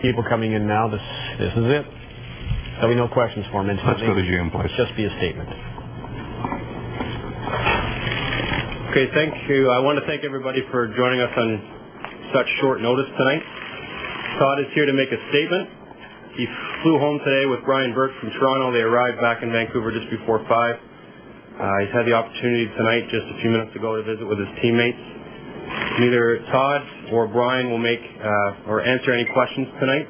people coming in now. This is it. There'll be no questions for him. Let's go to GM Place. Just be a statement. Okay, thank you. I want to thank everybody for joining us on such short notice tonight. Todd is here to make a statement. He flew home today with Brian Burke from Toronto. They arrived back in Vancouver just before 5. He's had the opportunity tonight, just a few minutes ago, to visit with his teammates. Neither Todd or Brian will make or answer any questions tonight.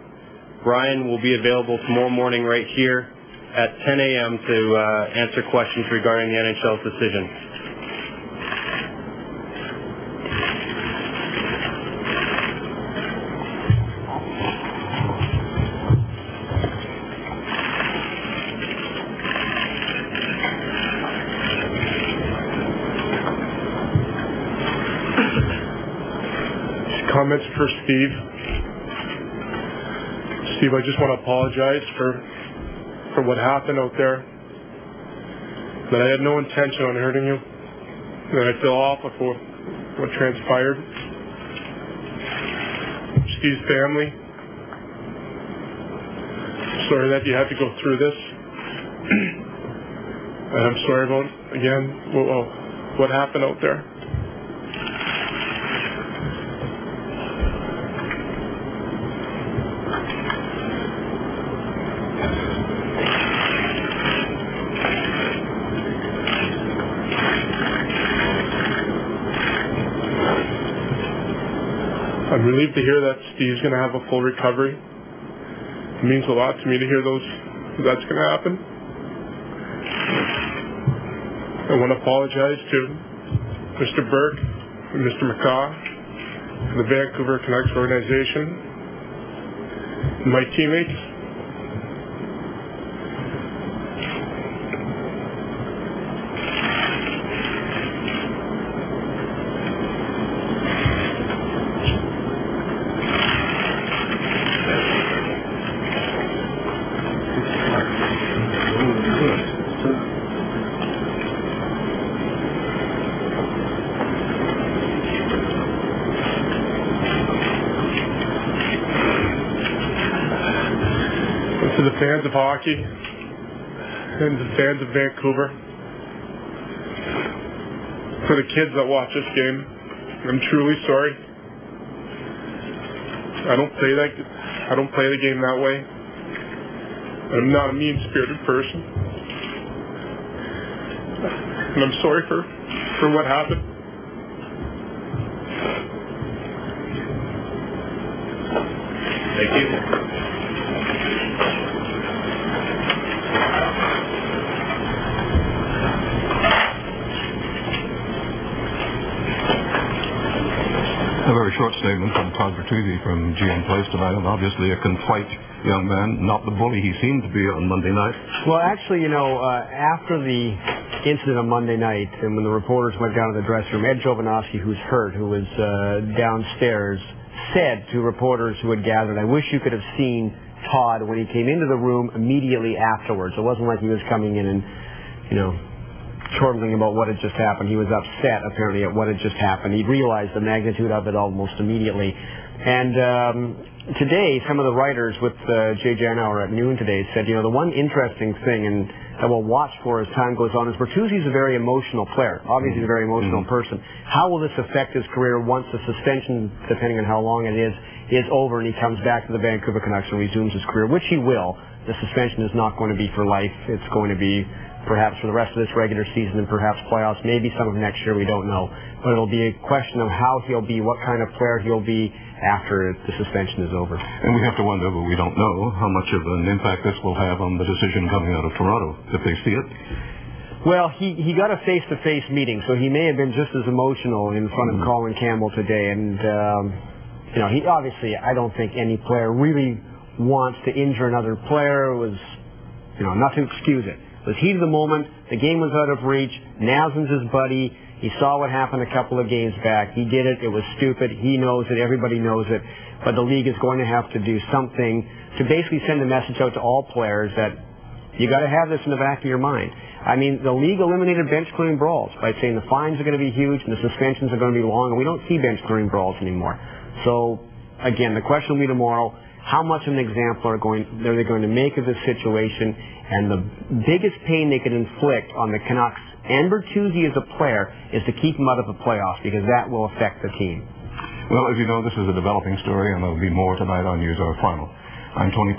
Brian will be available tomorrow morning right here at 10 a.m. to answer questions regarding the NHL's decision. Comments for Steve. Steve, I just want to apologize for what happened out there. That I had no intention on hurting you. That I feel awful for what transpired. Steve's family. Sorry that you had to go through this. And I'm sorry about, again, what happened out there. I'm relieved to hear that Steve's going to have a full recovery. It means a lot to me to hear that's going to happen. I want to apologize to Mr. Burke and Mr. McCaw, for the Vancouver Canucks organization, and my teammates. To the fans of hockey and the fans of Vancouver, for the kids that watch this game, I'm truly sorry. I don't play the game that way. I'm not a mean-spirited person, and I'm sorry for what happened. Thank you. A very short statement from Todd Bertuzzi from GM Place tonight, and obviously a contrite young man, not the bully he seemed to be on Monday night. Well, actually, after the incident on Monday night, and when the reporters went down to the dressing room, Ed Jovanovski, who's hurt, who was downstairs, said to reporters who had gathered, "I wish you could have seen Todd when he came into the room immediately afterwards. It wasn't like he was coming in and, chortling about what had just happened. He was upset, apparently, at what had just happened. He realized the magnitude of it almost immediately." And today, some of the writers with Jay Janauer at noon today said, the one interesting thing, and that we'll watch for as time goes on, is Bertuzzi's a very emotional player. Obviously, he's a very emotional person. How will this affect his career once the suspension, depending on how long it is over and he comes back to the Vancouver Canucks and resumes his career, which he will. The suspension is not going to be for life. It's going to be perhaps for the rest of this regular season and perhaps playoffs, maybe some of next year, we don't know. But it'll be a question of how he'll be, what kind of player he'll be after the suspension is over. And we have to wonder, but we don't know, how much of an impact this will have on the decision coming out of Toronto, if they see it. Well, he got a face-to-face meeting, so he may have been just as emotional in front of Colin Campbell today. And, he obviously, I don't think any player really wants to injure another player. It was, not to excuse it. It was heat of the moment. The game was out of reach. Nazen's his buddy. He saw what happened a couple of games back. He did it. It was stupid. He knows it. Everybody knows it. But the league is going to have to do something to basically send a message out to all players that you got to have this in the back of your mind. I mean, the league eliminated bench-clearing brawls by saying the fines are going to be huge and the suspensions are going to be long, and we don't see bench-clearing brawls anymore. So, again, the question will be tomorrow, how much of an example are they going to make of this situation, and the biggest pain they could inflict on the Canucks and Bertuzzi as a player is to keep him out of the playoffs, because that will affect the team. Well, as you know, this is a developing story, and there'll be more tonight on News Hour Final. I'm Tony